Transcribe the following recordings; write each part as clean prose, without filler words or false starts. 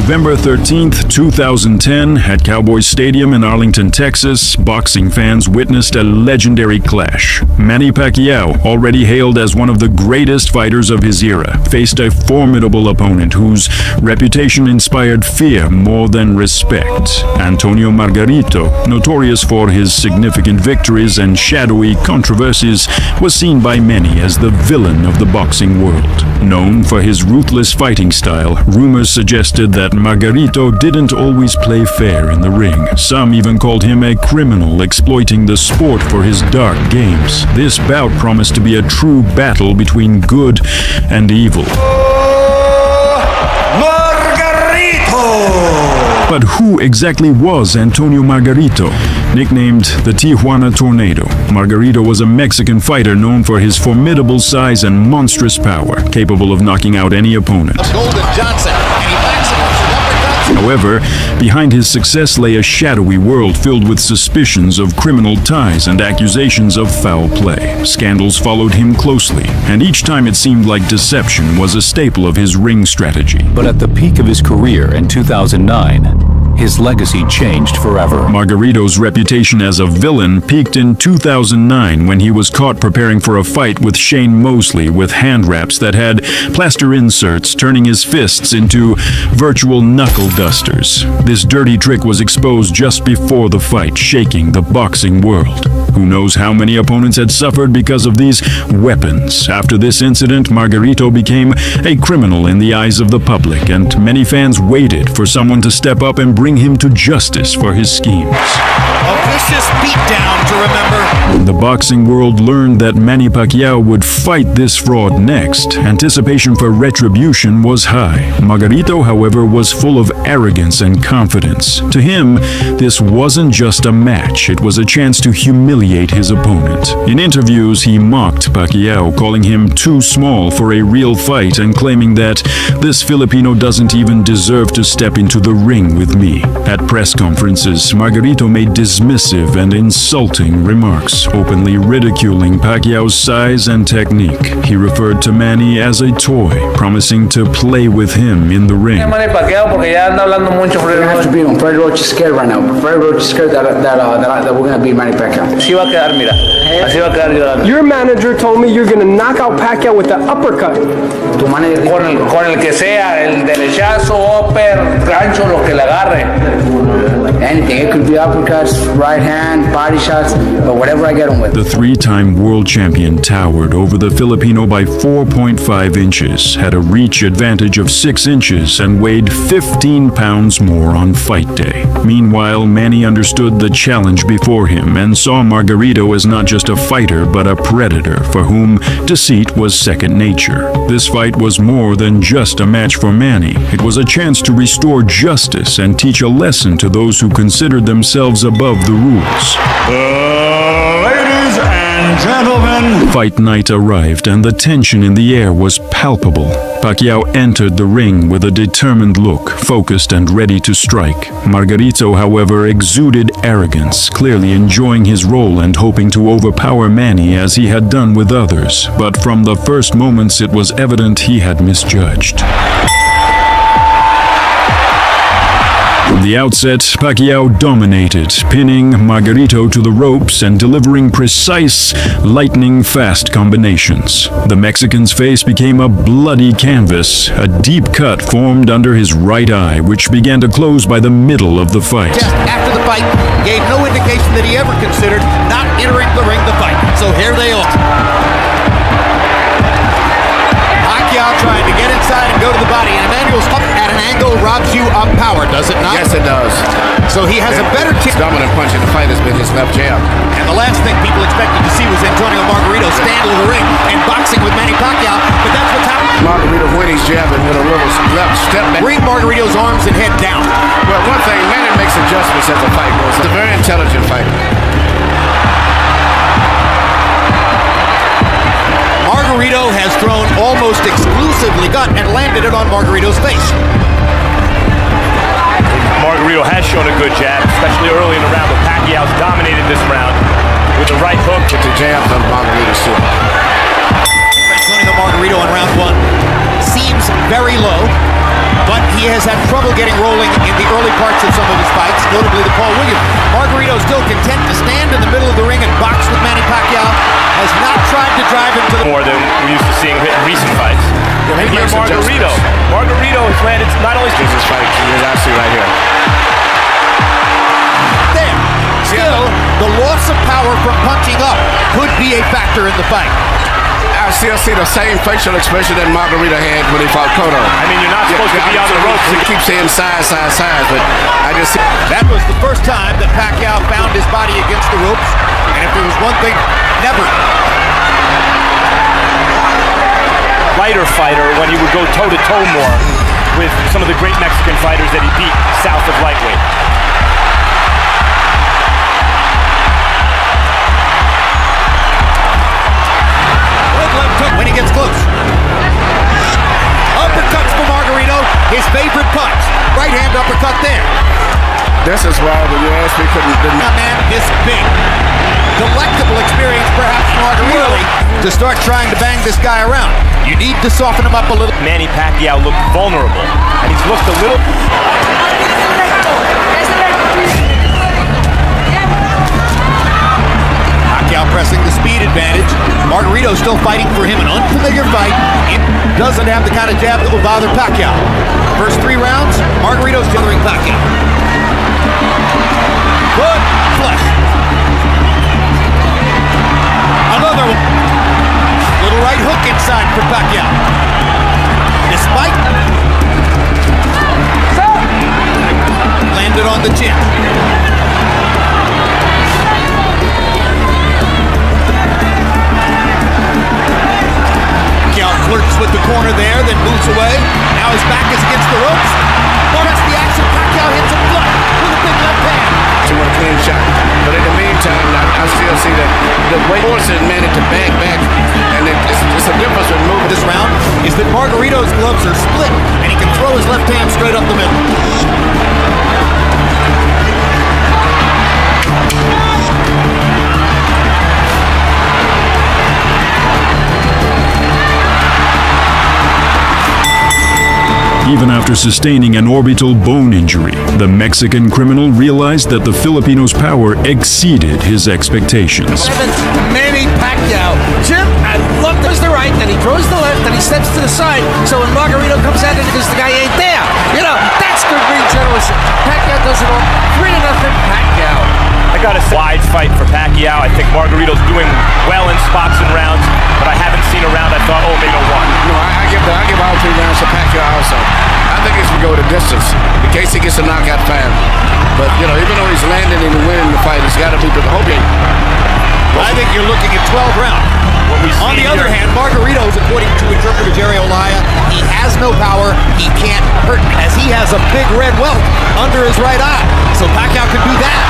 November 13th, 2010, at Cowboys Stadium in Arlington, Texas, boxing fans witnessed a legendary clash. Manny Pacquiao, already hailed as one of the greatest fighters of his era, faced a formidable opponent whose reputation inspired fear more than respect. Antonio Margarito, notorious for his significant victories and shadowy controversies, was seen by many as the villain of the boxing world. Known for his ruthless fighting style, rumors suggested that Margarito didn't always play fair in the ring. Some even called him a criminal exploiting the sport for his dark games. This bout promised to be a true battle between good and evil. But who exactly was Antonio Margarito? Nicknamed the Tijuana Tornado, Margarito was a Mexican fighter known for his formidable size and monstrous power, capable of knocking out any opponent. However, behind his success lay a shadowy world filled with suspicions of criminal ties and accusations of foul play. Scandals followed him closely, and each time it seemed like deception was a staple of his ring strategy. But at the peak of his career in 2009, his legacy changed forever. Margarito's reputation as a villain peaked in 2009 when he was caught preparing for a fight with Shane Mosley with hand wraps that had plaster inserts, turning his fists into virtual knuckle dusters. This dirty trick was exposed just before the fight, shaking the boxing world. Who knows how many opponents had suffered because of these weapons? After this incident, Margarito became a criminal in the eyes of the public, and many fans waited for someone to step up and bring him to justice for his schemes. A vicious beatdown to remember. When the boxing world learned that Manny Pacquiao would fight this fraud next, anticipation for retribution was high. Margarito, however, was full of arrogance and confidence. To him, this wasn't just a match, it was a chance to humiliate his opponent. In interviews, he mocked Pacquiao, calling him too small for a real fight and claiming that this Filipino doesn't even deserve to step into the ring with me. At press conferences, Margarito made dismissive and insulting remarks, openly ridiculing Pacquiao's size and technique. He referred to Manny as a toy, promising to play with him in the ring. Manny Pacquiao porque ya anda hablando mucho. We're gonna have to beat him. Freddie Roach is scared right now. Freddie Roach is scared that we're gonna beat Manny Pacquiao. Así va a quedar, mira. Así va a quedar llorando. Your manager told me you're gonna knock out Pacquiao with the uppercut. Tu manager con el que sea, el derechazo, upper, gancho, lo que le agarre. Anything. It could be uppercuts, right hand, body shots, but whatever I get him with. The three-time world champion towered over the Filipino by 4.5 inches, had a reach advantage of 6 inches, and weighed 15 pounds more on fight day. Meanwhile, Manny understood the challenge before him and saw Margarito as not just a fighter, but a predator for whom deceit was second nature. This fight was more than just a match for Manny. It was a chance to restore justice and teach a lesson to those who considered themselves above the rules. Ladies and gentlemen, Fight night arrived and the tension in the air was palpable. Pacquiao entered the ring with a determined look, focused and ready to strike. Margarito, however, exuded arrogance, clearly enjoying his role and hoping to overpower Manny as he had done with others. But from the first moments, it was evident he had misjudged. From the outset, Pacquiao dominated, pinning Margarito to the ropes and delivering precise, lightning-fast combinations. The Mexican's face became a bloody canvas. A deep cut formed under his right eye, which began to close by the middle of the fight. Just after the fight, gave no indication that he ever considered not entering the ring to fight. So here they are. Pacquiao trying to get inside and go to the body, and Emmanuel's up at an angle robs you of power, does it not? Yes, it does. So he has a better His dominant punch in the fight has been his left jab. And the last thing people expected to see was Antonio Margarito stand in the ring and boxing with Manny Pacquiao, but that's what's happened. Margarito when he's jabbing with a little left step back. Bring Margarito's arms and head down. Well, one thing, Manny makes adjustments as the fight goes. He's a very intelligent fighter. Margarito has thrown almost exclusively gut and landed it on Margarito's face. Margarito has shown a good jab, especially early in the round, but Pacquiao's dominated this round with the right hook. With the jabs on Margarito's too. Antonio Margarito in round one seems very low. but he has had trouble getting rolling in the early parts of some of his fights, notably the Paul Williams. Margarito still content to stand in the middle of the ring and box with Manny Pacquiao. Has not tried to drive him to the... More than we're used to seeing in recent fights. Yeah, Here, Margarito. Margarito has landed not only... This is fight. He's actually right here. There. Still, the loss of power from punching up could be a factor in the fight. I still see the same facial expression that Margarito had when he fought Cotto. I mean, you're not supposed to be on the ropes. He keeps saying size, but I just see... That was the first time that Pacquiao found his body against the ropes. And if there was one thing, never. Lighter fighter when he would go toe-to-toe more with some of the great Mexican fighters that he beat south of lightweight. When he gets close. Uppercuts for Margarito, his favorite punch. Right hand uppercut there. This is why when you asked me, couldn't... A man this big. Delectable experience perhaps for Margarito to start trying to bang this guy around. You need to soften him up a little. Manny Pacquiao looked vulnerable, and he's looked a little... Pacquiao pressing the speed advantage. Margarito still fighting for him, an unfamiliar fight. It doesn't have the kind of jab that will bother Pacquiao. First 3 rounds, Margarito's dithering Pacquiao. Good flush. Another one. Little right hook inside for Pacquiao. Despite landed on the chin. Flirts with the corner there, then moves away. Now his back is against the ropes. That's the action. Pacquiao hits him flush with a big left hand. To a clean shot. But in the meantime, I still see that the way forces Manny to back, and it's a difference with moving. This round is that Margarito's gloves are split, and he can throw his left hand straight up the middle. Even after sustaining an orbital bone injury, the Mexican criminal realized that the Filipino's power exceeded his expectations. Manny Pacquiao. Jim, I love there's the right, then he throws the left, then he steps to the side. So when Margarito comes at it because the guy ain't there, that's good ring journalism. Pacquiao does it all. 3-0, Pacquiao. I got a wide fight for Pacquiao. I think Margarito's doing well in spots and rounds, but I haven't seen a round I thought, maybe a one. No, I give all 3 rounds to Pacquiao also. I think he should go the distance in case he gets a knockout fan. But, even though he's landing and winning the fight, it's got to be the whole game. I think you're looking at 12 rounds. On the other hand, Margarito's, according to interpreter Jerry Olaya, he has no power, he can't hurt, as he has a big red welt under his right eye. So Pacquiao can do that.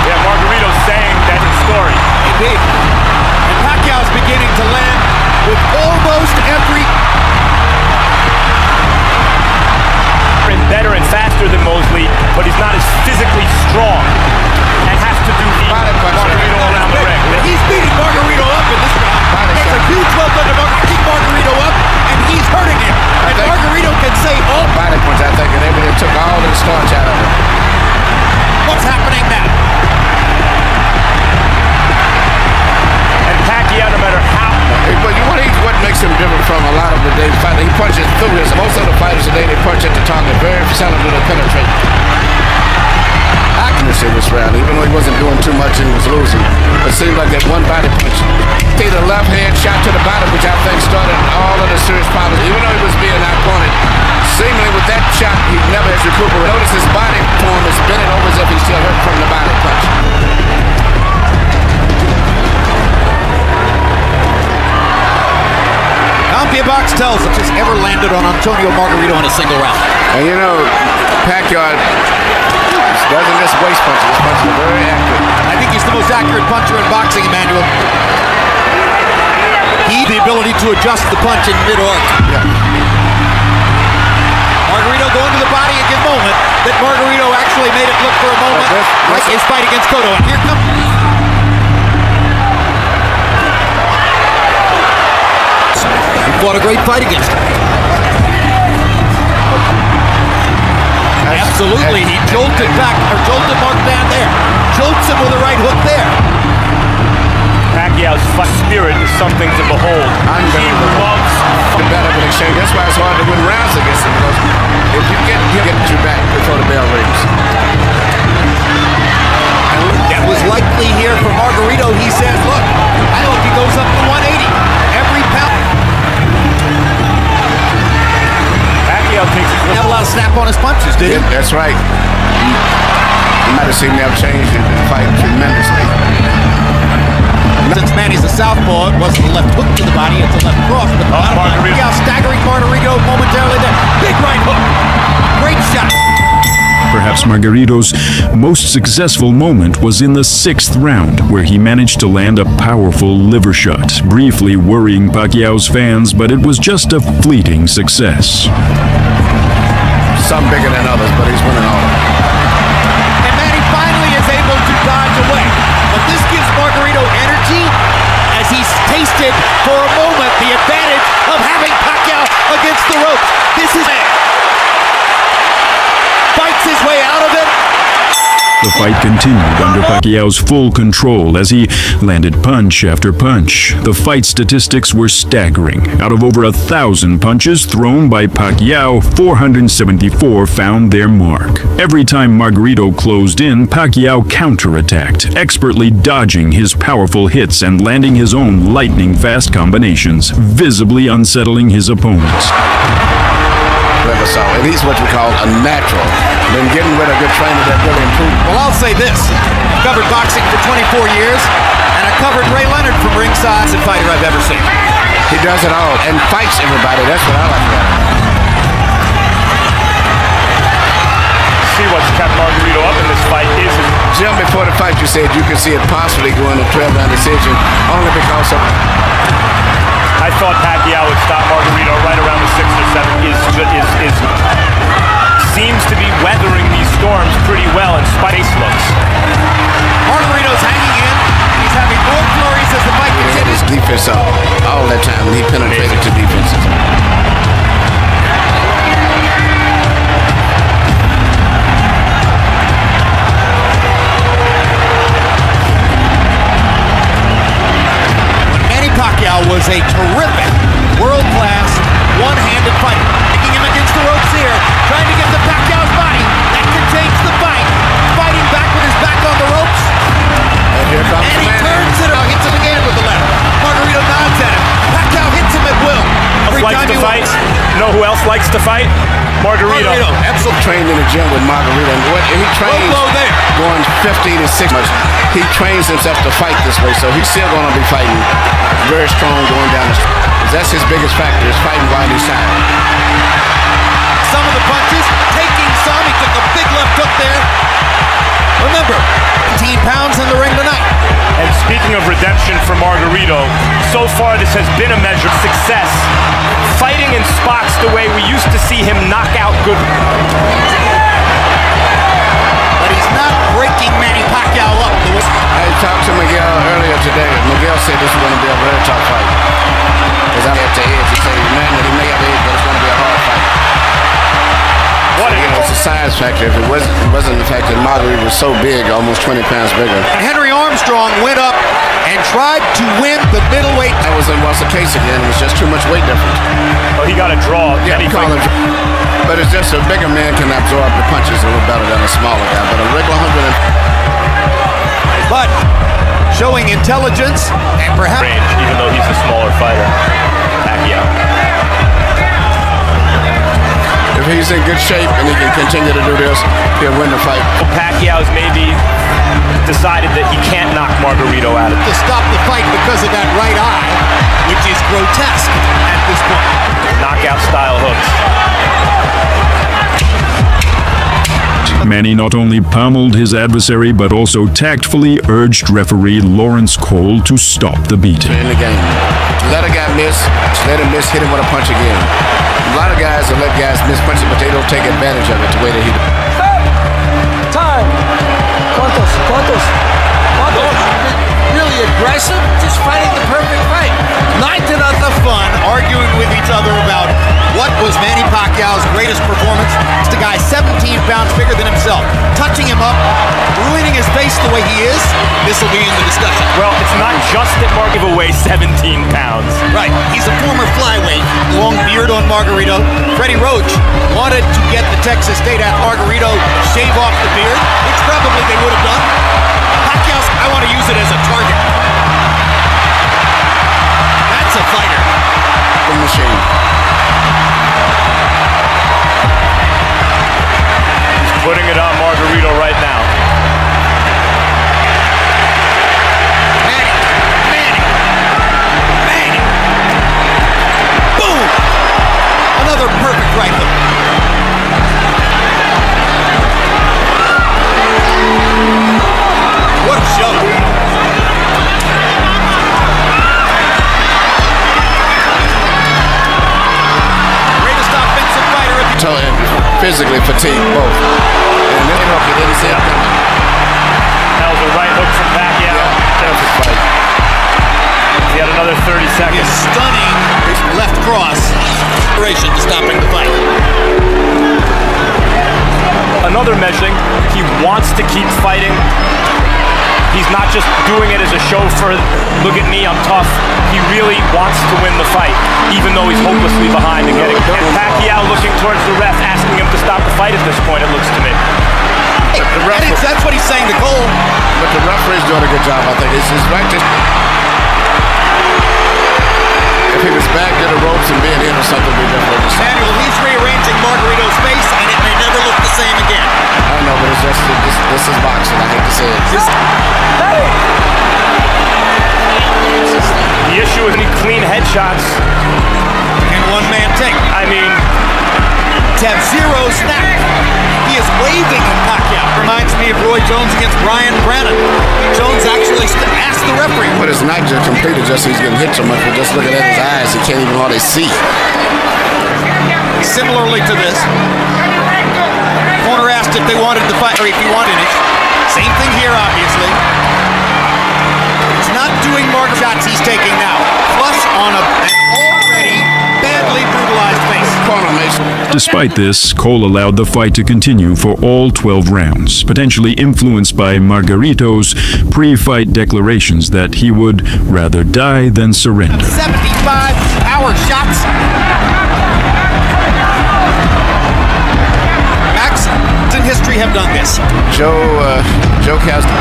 Yeah, Margarito's saying that's his story. Indeed. And Pacquiao's beginning to land with almost every... Better and faster than Mosley, but he's not as physically strong and has to do Margarito around the ring. He's beating Margarito up in this round. Takes a huge left under Margarito up, and he's hurting him. And Margarito can say, body punch, I think, and everything took all the starch out of him. What's happening now? And Pacquiao, no matter how... But what makes him different from a lot of the days fighting, he punches through his. Most of the fighters today, they punch at the target. Very seldom do they penetrate. Accuracy this round, even though he wasn't doing too much and he was losing. It seemed like that one body punch. See the left hand shot to the body, which I think started all of the serious problems. Even though he was being outpointed, seemingly with that shot, he never has recuperated. Notice his body form is bending over as if he's still hurt from the body punch. CompuBox tells us has ever landed on Antonio Margarito in a single round. And Pacquiao doesn't just waist punch. His punches are very accurate. I think he's the most accurate puncher in boxing, Emmanuel. He the ability to adjust the punch in mid-arc. Yeah. Margarito going to the body at a moment that Margarito actually made it look for a moment like his fight against Cotto. And here comes... He fought a great fight against him. Absolutely. He jolted Mark Van there. Jolts him with a right hook there. Pacquiao's spirit is something to behold. He loves competitive exchange. That's why it's hard to win rounds against him, because if you get you back before the bell rings. And that was likely here for Margarito. He says, look, I hope he goes up to 180. Every pound. Pacquiao takes his He had a lot of snap on his punches, did he? Yeah, that's right. You might have seen them change in the fight tremendously. Since Manny's a southpaw, it wasn't a left hook to the body, it's a left cross. But Pacquiao staggering Margarito momentarily there. Big right hook. Great shot. Perhaps Margarito's most successful moment was in the 6th round, where he managed to land a powerful liver shot, briefly worrying Pacquiao's fans, but it was just a fleeting success. Some bigger than others, but he's winning all. And Manny finally is able to dodge away. But this gives Margarito energy as he's tasted for a moment the advantage of having Pacquiao against the ropes. This is fights his way out of it. The fight continued under Pacquiao's full control as he landed punch after punch. The fight statistics were staggering. Out of over 1,000 punches thrown by Pacquiao, 474 found their mark. Every time Margarito closed in, Pacquiao counterattacked, expertly dodging his powerful hits and landing his own lightning-fast combinations, visibly unsettling his opponents. And he's what we call a natural. Been getting with a good trainer that really improved. Well, I'll say this. Covered boxing for 24 years, and I covered Ray Leonard from ringside. Best fighter I've ever seen. He does it all and fights everybody. That's what I like about him. See what's kept Margarito up in this fight is Jim, before the fight you said you could see it possibly going to 12-round decision only because of... I thought Pacquiao would stop Margarito right around the 6 or 7. Seems to be weathering these storms pretty well in space looks. Margarito's hanging in. He's having more flurries as the fight continues. His defense up all that time. He penetrated to defenses. Manny Pacquiao was a terrific, world-class, one-handed fighter. Taking him against the ropes here, trying to get to Pacquiao's body. That could change the fight. Fighting back with his back on the ropes. And here comes And he turns it around, hits him again with the left. Margarito nods at him. Pacquiao hits him at will. Every likes time to fight. Know who else likes to fight? Margarito. Absolutely trained in the gym with Margarito. And he trains going 15 and 6 much. He trains himself to fight this way, so he's still going to be fighting very strong going down the street. That's his biggest factor, is fighting while he's tired. Some of the punches, taking some. He took a big left hook there. Remember, 15 pounds in the ring tonight. And speaking of redemption for Margarito, so far this has been a measure of success. Fighting in spots the way we used to see him knock out good. But he's not breaking Manny Pacquiao up. I talked to Miguel earlier today. Miguel said this is going to be a very tough fight. Because I'm at the edge. He said, man, he may have edge, but it's going to be a hard fight. It's a size factor. If it wasn't the fact that Margarito was so big, almost 20 pounds bigger. And Henry Armstrong went up and tried to win the middleweight. That was the case again. It was just too much weight difference. Oh, he got a draw. Yeah, but it's just a bigger man can absorb the punches a little better than a smaller guy. But a regular 100. But showing intelligence and perhaps range, even though he's a smaller fighter, Pacquiao. If he's in good shape and he can continue to do this, he'll win the fight. Pacquiao's maybe decided that he can't knock Margarito out of it. To stop the fight because of that right eye, which is grotesque at this point. Knockout style hooks. Manny not only pummeled his adversary, but also tactfully urged referee Lawrence Cole to stop the beating. In the game. Let a guy miss, let him miss, hit him with a punch again. A lot of guys will let guys miss punches, but they don't take advantage of it the way that he does. Time. ¿Cuántos? Really aggressive, just fighting the perfect fight. 9-0 fun, arguing with each other about what was Manny Pacquiao's greatest performance. It's the guy 17 pounds bigger than himself. Touching him up, ruining his face the way he is, this will be in the discussion. Well, it's not just that Mark gave away 17 pounds. Right. He's a former flyweight. Long beard on Margarito. Freddie Roach wanted to get the Texas State at Margarito shave off the beard, which probably they would have done. Pacquiao's, I want to use it as a target. That's a fighter. The machine. He's putting it on Margarito right now. Manny. Boom! Another perfect right hook. What a show. Greatest offensive fighter of the Physically fatigued, both. And this hook, he didn't see it coming. That was a right hook from Pacquiao. Perfect fight. He had another 30 His seconds. stunning left cross inspiration to stopping the fight. Another measuring, he wants to keep fighting. He's not just doing it as a show for, look at me, I'm tough. He really wants to win the fight, even though he's hopelessly behind and getting. And Pacquiao looking towards the ref, asking him to stop the fight at this point, it looks to me. That's what he's saying to Cole. But the referee's doing a good job, I think. It's right to... If he was back to the ropes and being hit or something, we'd definitely just... Manuel, he's rearranging Margarito's face, and it may never look the same again. I know, but it's just this is boxing. I hate to say it. The issue with any clean headshots. And one-man take. I mean, To have zero snap. He is waving at Pacquiao. Reminds me of Roy Jones against Brian Brannon. Jones actually asked the referee. But it's not just completely just he's getting hit so much, but just looking at his eyes, he can't even hardly see. Similarly to this, corner asked if they wanted the fight, or if he wanted it. Same thing here, obviously. It's not doing more shots he's taking now. Flush on an already badly brutalized face. Corner Mason. Despite this, Cole allowed the fight to continue for all 12 rounds, potentially influenced by Margarito's pre-fight declarations that he would rather die than surrender. 75 power shots. Max in history have done this. Joe Castro.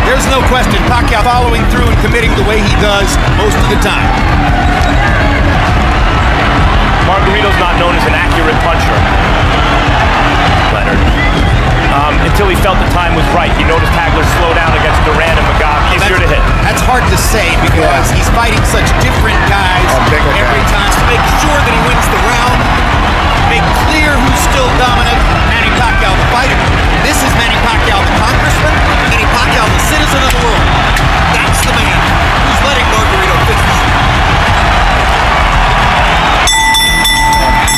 There's no question Pacquiao following through and committing the way he does most of the time. Margarito's not known as an accurate puncher, Leonard. Until he felt the time was right. He noticed Hagler slow down against Duran and Mugabe. Easier to hit. That's hard to say because he's fighting such different guys every time to make sure that he wins the round, make clear who's still dominant. Manny Pacquiao, the fighter. This is Manny Pacquiao, the congressman. Manny Pacquiao, the citizen of the world. That's the man who's letting Margarito finish.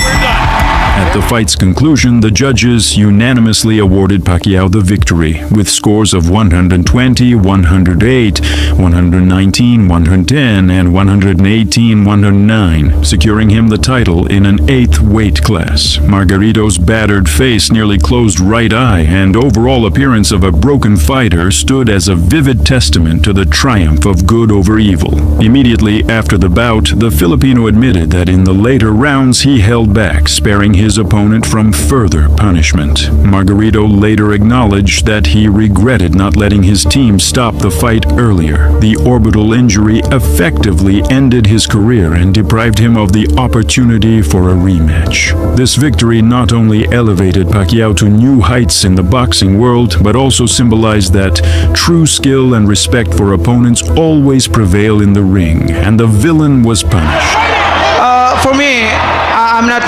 We're done. At the fight's conclusion, the judges unanimously awarded Pacquiao the victory, with scores of 120, 108, 119, 110, and 118, 109, securing him the title in an 8th weight class. Margarito's battered face, nearly closed right eye, and overall appearance of a broken fighter stood as a vivid testament to the triumph of good over evil. Immediately after the bout, the Filipino admitted that in the later rounds he held back, sparing his opponent from further punishment. Margarito later acknowledged that he regretted not letting his team stop the fight earlier. The orbital injury effectively ended his career and deprived him of the opportunity for a rematch. This victory not only elevated Pacquiao to new heights in the boxing world, but also symbolized that true skill and respect for opponents always prevail in the ring, and the villain was punished. For me, I'm not